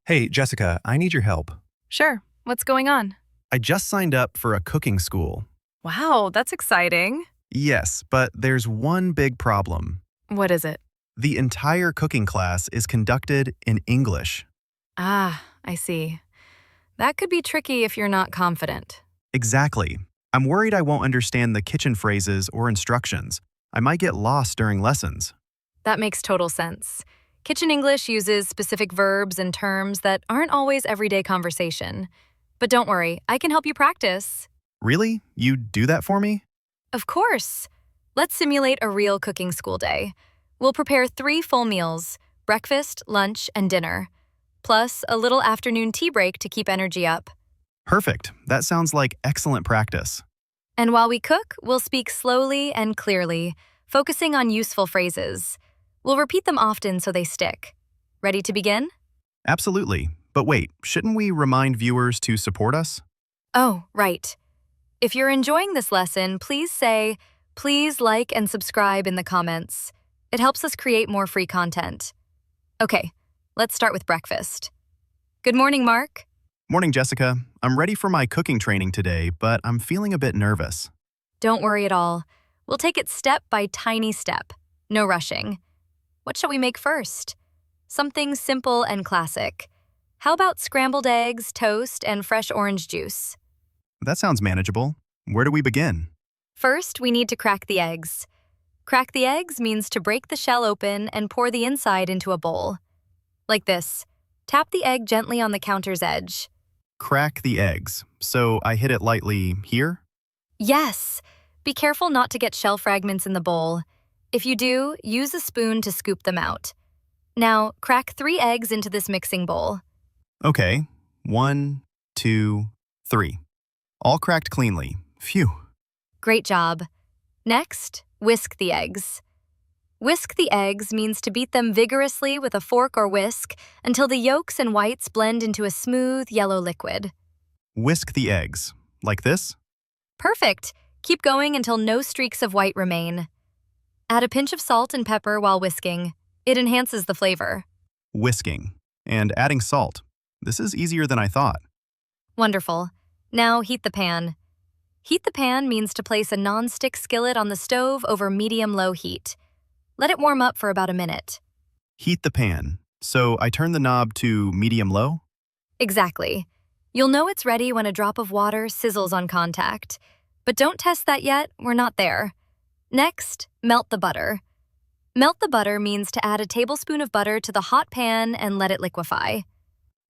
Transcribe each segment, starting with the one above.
Hey, Jessica, I need your help. Sure. What's going on? I just signed up for a cooking school. Wow, that's exciting. Yes, but there's one big problem. What is it? The entire cooking class is conducted in English. Ah, I see. That could be tricky if you're not confident. Exactly. I'm worried I won't understand the kitchen phrases or instructions. I might get lost during lessons. That makes total sense. Kitchen English uses specific verbs and terms that aren't always everyday conversation. But don't worry, I can help you practice. Really? You do that for me? Of course. Let's simulate a real cooking school day. We'll prepare 3 full meals: breakfast, lunch, and dinner, plus a little afternoon tea break to keep energy up. Perfect. That sounds like excellent practice. And while we cook, we'll speak slowly and clearly, focusing on useful phrases. We'll repeat them often so they stick. Ready to begin? Absolutely. But wait, shouldn't we remind viewers to support us? Oh, right. If you're enjoying this lesson, please like and subscribe in the comments. It helps us create more free content. Okay, let's start with breakfast. Good morning, Mark. Morning, Jessica. I'm ready for my cooking training today, but I'm feeling a bit nervous. Don't worry at all. We'll take it step by tiny step. No rushing. What shall we make first? Something simple and classic. How about scrambled eggs, toast, and fresh orange juice? That sounds manageable. Where do we begin? First, we need to crack the eggs. Crack the eggs means to break the shell open and pour the inside into a bowl. Like this. Tap the egg gently on the counter's edge. Crack the eggs. So I hit it lightly here? Yes! Be careful not to get shell fragments in the bowl. If you do, use a spoon to scoop them out. Now, crack 3 eggs into this mixing bowl. Okay. 1, 2, 3. All cracked cleanly. Phew. Great job. Next, whisk the eggs. Whisk the eggs means to beat them vigorously with a fork or whisk until the yolks and whites blend into a smooth yellow liquid. Whisk the eggs. Like this? Perfect. Keep going until no streaks of white remain. Add a pinch of salt and pepper while whisking. It enhances the flavor. Whisking. And adding salt. This is easier than I thought. Wonderful. Now heat the pan. Heat the pan means to place a non-stick skillet on the stove over medium-low heat. Let it warm up for about a minute. Heat the pan. So I turn the knob to medium-low? Exactly. You'll know it's ready when a drop of water sizzles on contact. But don't test that yet, we're not there. Next, melt the butter. Melt the butter means to add a tablespoon of butter to the hot pan and let it liquefy.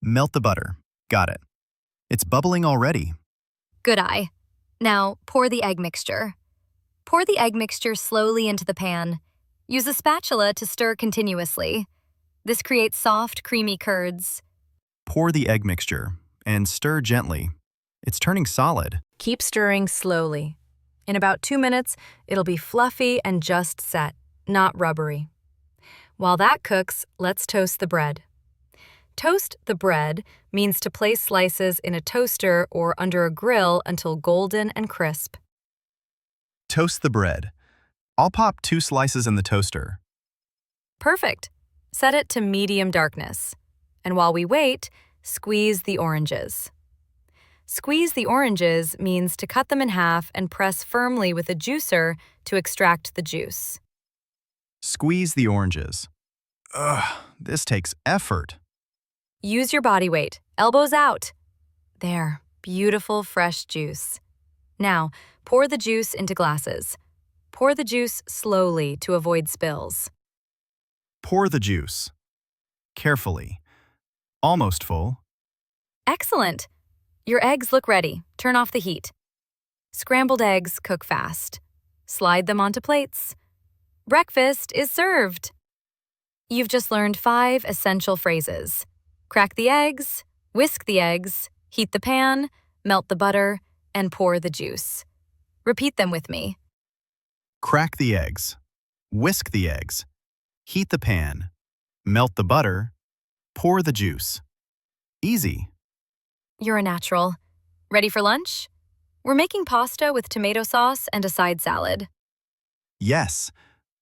Melt the butter. Got it. It's bubbling already. Good eye. Now, pour the egg mixture. Pour the egg mixture slowly into the pan. Use a spatula to stir continuously. This creates soft, creamy curds. Pour the egg mixture and stir gently. It's turning solid. Keep stirring slowly. In about 2 minutes, it'll be fluffy and just set, not rubbery. While that cooks, let's toast the bread. Toast the bread means to place slices in a toaster or under a grill until golden and crisp. Toast the bread. I'll pop 2 slices in the toaster. Perfect. Set it to medium darkness. And while we wait, squeeze the oranges. Squeeze the oranges means to cut them in half and press firmly with a juicer to extract the juice. Squeeze the oranges. Ugh, this takes effort. Use your body weight, elbows out. There, beautiful fresh juice. Now, pour the juice into glasses. Pour the juice slowly to avoid spills. Pour the juice. Carefully. Almost full. Excellent. Your eggs look ready. Turn off the heat. Scrambled eggs cook fast. Slide them onto plates. Breakfast is served. You've just learned 5 essential phrases. Crack the eggs, whisk the eggs, heat the pan, melt the butter, and pour the juice. Repeat them with me. Crack the eggs. Whisk the eggs. Heat the pan. Melt the butter. Pour the juice. Easy. You're a natural. Ready for lunch? We're making pasta with tomato sauce and a side salad. Yes.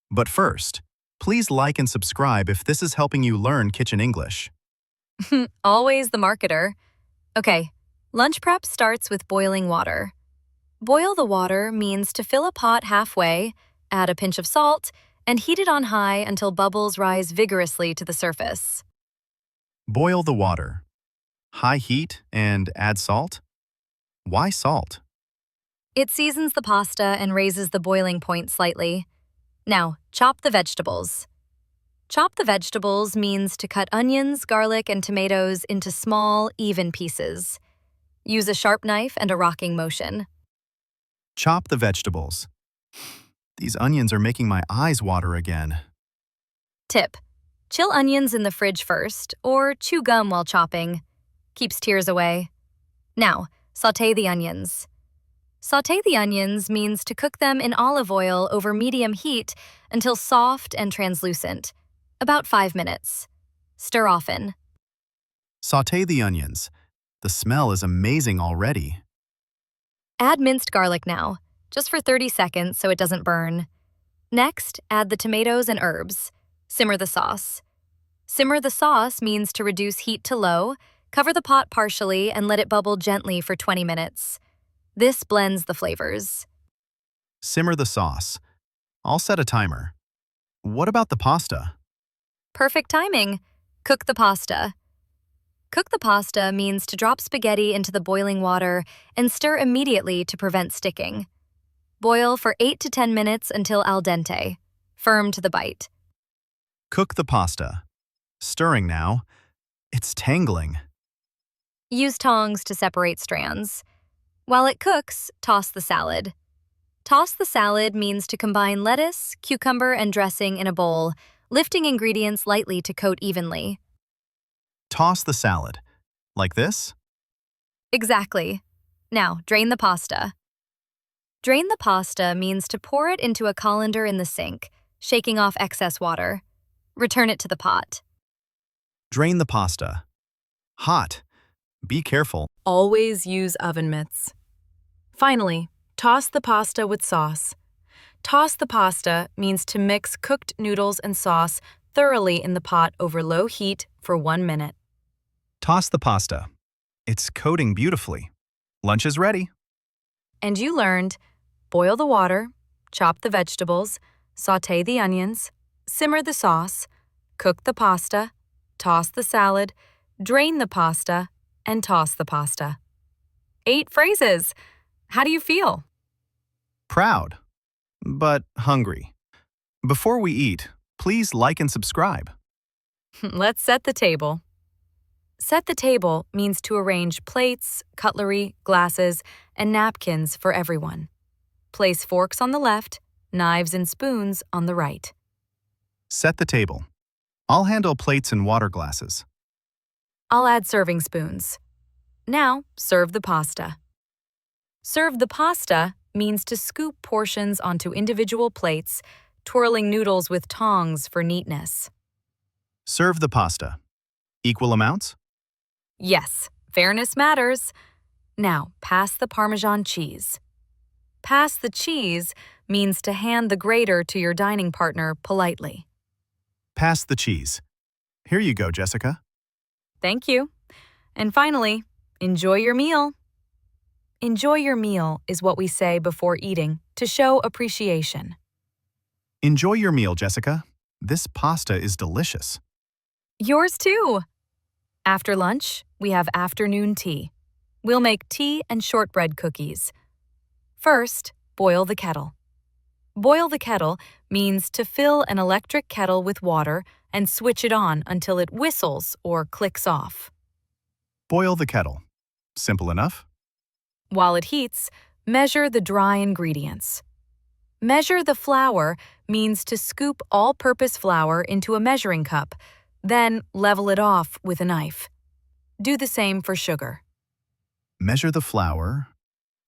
But first, please like and subscribe if this is helping you learn kitchen English. Always the marketer. Okay, lunch prep starts with boiling water. Boil the water means to fill a pot halfway, add a pinch of salt, and heat it on high until bubbles rise vigorously to the surface. Boil the water. High heat and add salt? Why salt? It seasons the pasta and raises the boiling point slightly. Now, chop the vegetables. Chop the vegetables means to cut onions, garlic, and tomatoes into small, even pieces. Use a sharp knife and a rocking motion. Chop the vegetables. These onions are making my eyes water again. Tip: chill onions in the fridge first, or chew gum while chopping. Keeps tears away. Now, sauté the onions. Sauté the onions means to cook them in olive oil over medium heat until soft and translucent, about 5 minutes. Stir often. Sauté the onions. The smell is amazing already. Add minced garlic now, just for 30 seconds so it doesn't burn. Next, add the tomatoes and herbs. Simmer the sauce. Simmer the sauce means to reduce heat to low, cover the pot partially, and let it bubble gently for 20 minutes. This blends the flavors. Simmer the sauce. I'll set a timer. What about the pasta? Perfect timing. Cook the pasta. Cook the pasta means to drop spaghetti into the boiling water and stir immediately to prevent sticking. Boil for 8 to 10 minutes until al dente, firm to the bite. Cook the pasta. Stirring now. It's tangling. Use tongs to separate strands. While it cooks, toss the salad. Toss the salad means to combine lettuce, cucumber, and dressing in a bowl, lifting ingredients lightly to coat evenly. Toss the salad. Like this? Exactly. Now, drain the pasta. Drain the pasta means to pour it into a colander in the sink, shaking off excess water. Return it to the pot. Drain the pasta. Hot. Be careful. Always use oven mitts. Finally, toss the pasta with sauce. Toss the pasta means to mix cooked noodles and sauce thoroughly in the pot over low heat for 1 minute. Toss the pasta. It's coating beautifully. Lunch is ready. And you learned: boil the water, chop the vegetables, sauté the onions, simmer the sauce, cook the pasta, toss the salad, drain the pasta, and toss the pasta. 8 phrases. How do you feel? Proud, but hungry. Before we eat, please like and subscribe. Let's set the table. Set the table means to arrange plates, cutlery, glasses, and napkins for everyone. Place forks on the left, knives and spoons on the right. Set the table. I'll handle plates and water glasses. I'll add serving spoons. Now, serve the pasta. Serve the pasta means to scoop portions onto individual plates, twirling noodles with tongs for neatness. Serve the pasta. Equal amounts? Yes, fairness matters. Now, pass the Parmesan cheese. Pass the cheese means to hand the grater to your dining partner politely. Pass the cheese. Here you go, Jessica. Thank you. And finally, enjoy your meal. Enjoy your meal is what we say before eating to show appreciation. Enjoy your meal, Jessica. This pasta is delicious. Yours too. After lunch, we have afternoon tea. We'll make tea and shortbread cookies. First, boil the kettle. Boil the kettle means to fill an electric kettle with water and switch it on until it whistles or clicks off. Boil the kettle. Simple enough. While it heats, measure the dry ingredients. Measure the flour means to scoop all-purpose flour into a measuring cup, then level it off with a knife. Do the same for sugar. Measure the flour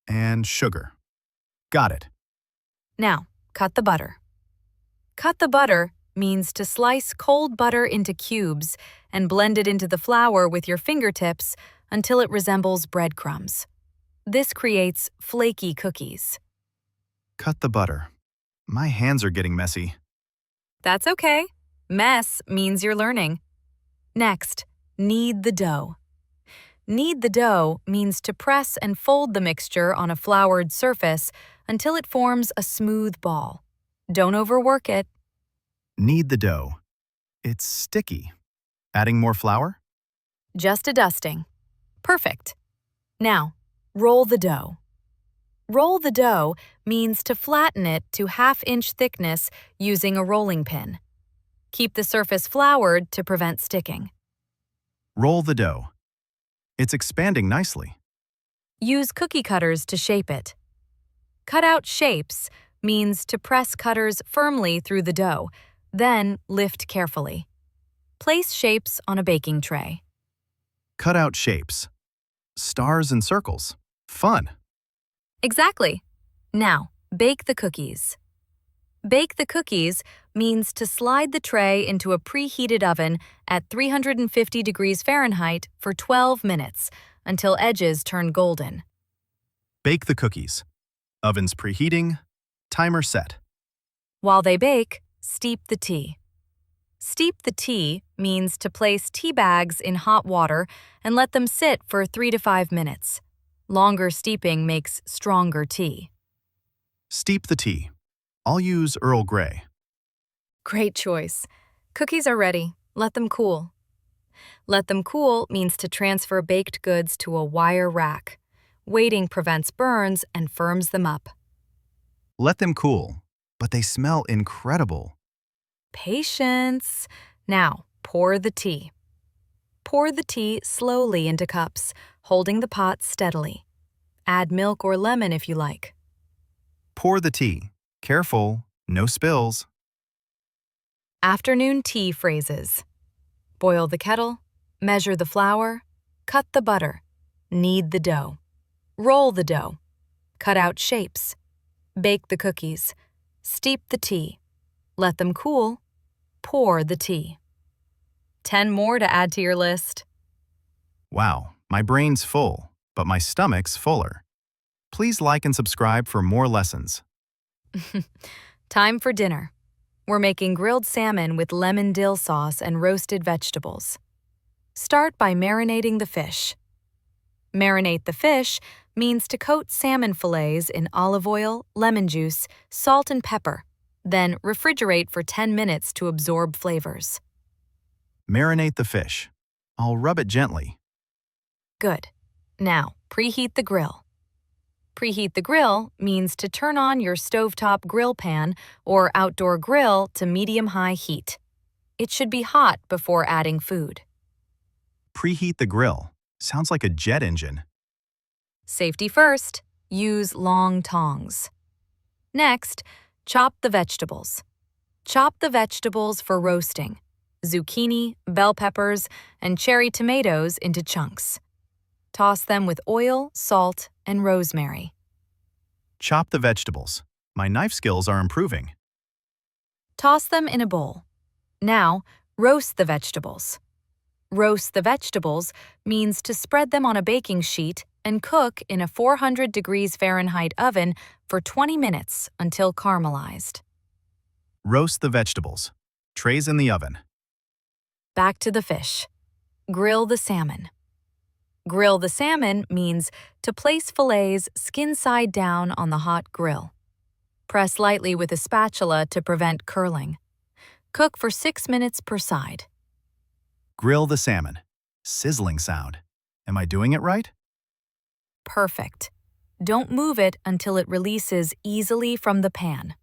and sugar. Got it. Now, cut the butter. Cut the butter means to slice cold butter into cubes and blend it into the flour with your fingertips until it resembles breadcrumbs. This creates flaky cookies. Cut the butter. My hands are getting messy. That's okay. Mess means you're learning. Next, Knead the dough. Knead the dough means to press and fold the mixture on a floured surface until it forms a smooth ball. Don't overwork it. Knead the dough. It's sticky. Adding more flour? Just a dusting. Perfect. Now, roll the dough. Roll the dough means to flatten it to half-inch thickness using a rolling pin. Keep the surface floured to prevent sticking. Roll the dough. It's expanding nicely. Use cookie cutters to shape it. Cut out shapes means to press cutters firmly through the dough, then lift carefully. Place shapes on a baking tray. Cut out shapes. Stars and circles. Fun. Exactly. Now, bake the cookies. Bake the cookies means to slide the tray into a preheated oven at 350 degrees Fahrenheit for 12 minutes until edges turn golden. Bake the cookies. Oven's preheating. Timer set. While they bake, steep the tea. Steep the tea means to place tea bags in hot water and let them sit for 3 to 5 minutes. Longer steeping makes stronger tea. Steep the tea. I'll use Earl Grey. Great choice. Cookies are ready. Let them cool. Let them cool means to transfer baked goods to a wire rack. Waiting prevents burns and firms them up. Let them cool, but they smell incredible. Patience. Now, pour the tea. Pour the tea slowly into cups, holding the pot steadily. Add milk or lemon if you like. Pour the tea. Careful, no spills. Afternoon tea phrases. Boil the kettle, measure the flour, cut the butter, knead the dough, roll the dough, cut out shapes, bake the cookies, steep the tea, let them cool, pour the tea. 10 more to add to your list. Wow, my brain's full, but my stomach's fuller. Please like and subscribe for more lessons. Time for dinner. We're making grilled salmon with lemon dill sauce and roasted vegetables. Start by marinating the fish. Marinate the fish means to coat salmon fillets in olive oil, lemon juice, salt, and pepper, then refrigerate for 10 minutes to absorb flavors. Marinate the fish. I'll rub it gently. Good. Now, preheat the grill. Preheat the grill means to turn on your stovetop grill pan or outdoor grill to medium-high heat. It should be hot before adding food. Preheat the grill. Sounds like a jet engine. Safety first. Use long tongs. Next, chop the vegetables. Chop the vegetables for roasting. Zucchini, bell peppers, and cherry tomatoes into chunks. Toss them with oil, salt, and rosemary. Chop the vegetables. My knife skills are improving. Toss them in a bowl. Now, roast the vegetables. Roast the vegetables means to spread them on a baking sheet and cook in a 400 degrees Fahrenheit oven for 20 minutes until caramelized. Roast the vegetables. Trays in the oven. Back to the fish. Grill the salmon. Grill the salmon means to place fillets skin side down on the hot grill. Press lightly with a spatula to prevent curling. Cook for 6 minutes per side. Grill the salmon. Sizzling sound. Am I doing it right? Perfect. Don't move it until it releases easily from the pan.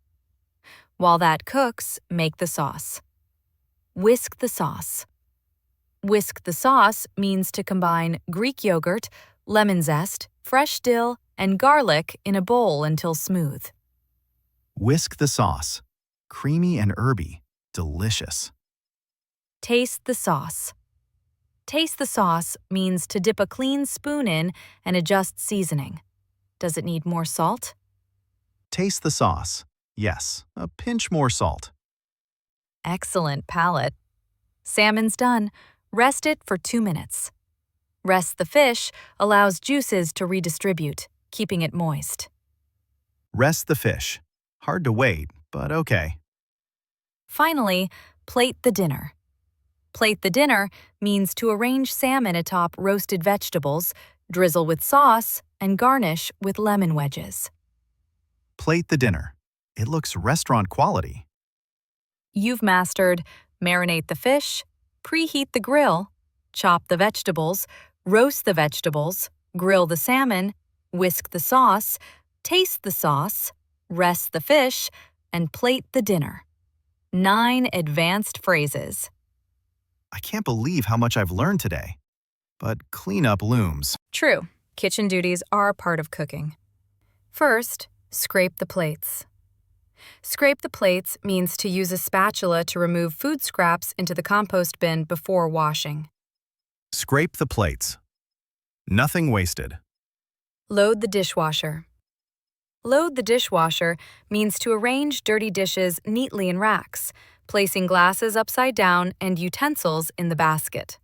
While that cooks, make the sauce. Whisk the sauce. Whisk the sauce means to combine Greek yogurt, lemon zest, fresh dill, and garlic in a bowl until smooth. Whisk the sauce. Creamy and herby. Delicious. Taste the sauce. Taste the sauce means to dip a clean spoon in and adjust seasoning. Does it need more salt? Taste the sauce. Yes, a pinch more salt. Excellent palate. Salmon's done. Rest it for 2 minutes. Rest the fish allows juices to redistribute, keeping it moist. Rest the fish. Hard to wait, but okay. Finally, plate the dinner. Plate the dinner means to arrange salmon atop roasted vegetables, drizzle with sauce, and garnish with lemon wedges. Plate the dinner. It looks restaurant quality. You've mastered marinate the fish, preheat the grill, chop the vegetables, roast the vegetables, grill the salmon, whisk the sauce, taste the sauce, rest the fish, and plate the dinner. 9 advanced phrases. I can't believe how much I've learned today. But cleanup looms. True, kitchen duties are part of cooking. First, scrape the plates. Scrape the plates means to use a spatula to remove food scraps into the compost bin before washing. Scrape the plates. Nothing wasted. Load the dishwasher. Load the dishwasher means to arrange dirty dishes neatly in racks, placing glasses upside down and utensils in the basket.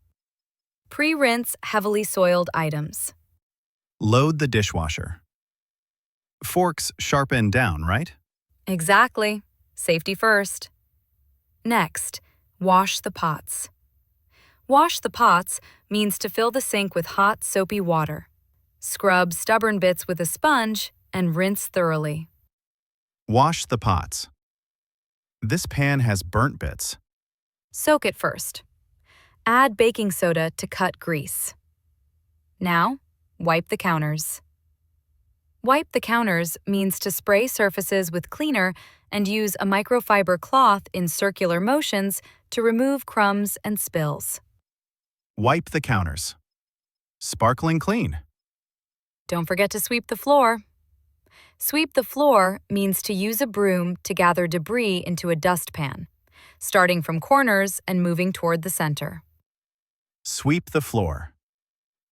Pre-rinse heavily soiled items. Load the dishwasher. Forks sharp end down, right? Exactly. Safety first. Next, wash the pots. Wash the pots means to fill the sink with hot, soapy water. Scrub stubborn bits with a sponge and rinse thoroughly. Wash the pots. This pan has burnt bits. Soak it first. Add baking soda to cut grease. Now, wipe the counters. Wipe the counters means to spray surfaces with cleaner and use a microfiber cloth in circular motions to remove crumbs and spills. Wipe the counters. Sparkling clean. Don't forget to sweep the floor. Sweep the floor means to use a broom to gather debris into a dustpan, starting from corners and moving toward the center. Sweep the floor.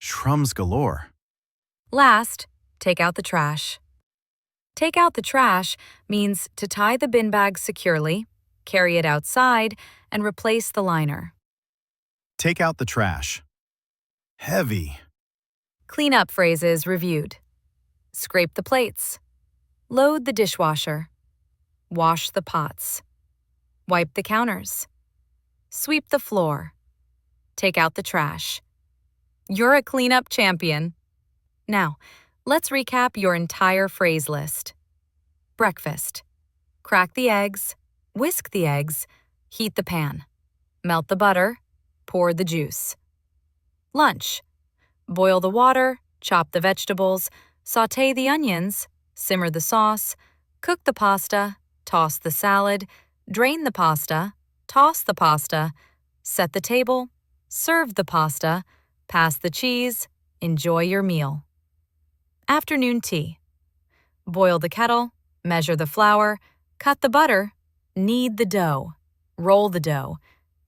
Crumbs galore. Last, take out the trash. Take out the trash means to tie the bin bag securely, carry it outside, and replace the liner. Take out the trash. Heavy. Cleanup phrases reviewed. Scrape the plates. Load the dishwasher. Wash the pots. Wipe the counters. Sweep the floor. Take out the trash. You're a cleanup champion. Now, let's recap your entire phrase list. Breakfast. Crack the eggs, whisk the eggs, heat the pan. Melt the butter, pour the juice. Lunch. Boil the water, chop the vegetables, sauté the onions, simmer the sauce, cook the pasta, toss the salad, drain the pasta, toss the pasta, set the table, serve the pasta, pass the cheese, enjoy your meal. Afternoon tea. Boil the kettle, measure the flour, cut the butter, knead the dough, roll the dough,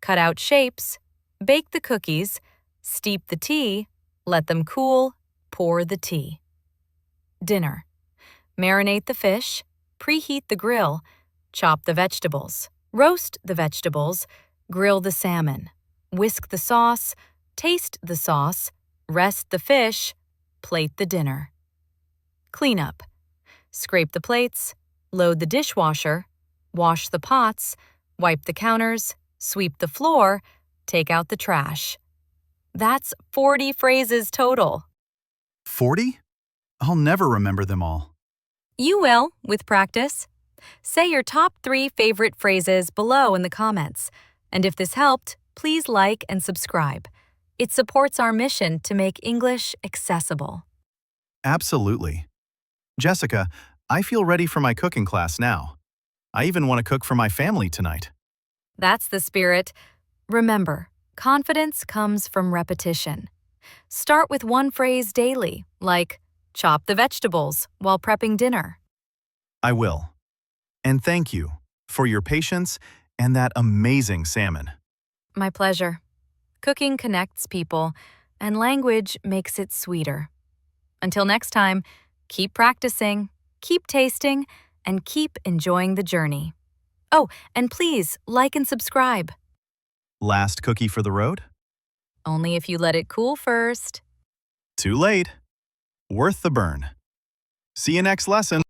cut out shapes, bake the cookies, steep the tea, let them cool, pour the tea. Dinner. Marinate the fish, preheat the grill, chop the vegetables, roast the vegetables, grill the salmon, whisk the sauce, taste the sauce, rest the fish, plate the dinner. Cleanup. Scrape the plates, load the dishwasher, wash the pots, wipe the counters, sweep the floor, take out the trash. That's 40 phrases total. 40? I'll never remember them all. You will, with practice. Say your top 3 favorite phrases below in the comments. And if this helped, please like and subscribe. It supports our mission to make English accessible. Absolutely. Jessica, I feel ready for my cooking class now. I even want to cook for my family tonight. That's the spirit. Remember, confidence comes from repetition. Start with one phrase daily, like, chop the vegetables while prepping dinner. I will. And thank you for your patience and that amazing salmon. My pleasure. Cooking connects people, and language makes it sweeter. Until next time, keep practicing, keep tasting, and keep enjoying the journey. Oh, and please like and subscribe. Last cookie for the road? Only if you let it cool first. Too late. Worth the burn. See you next lesson.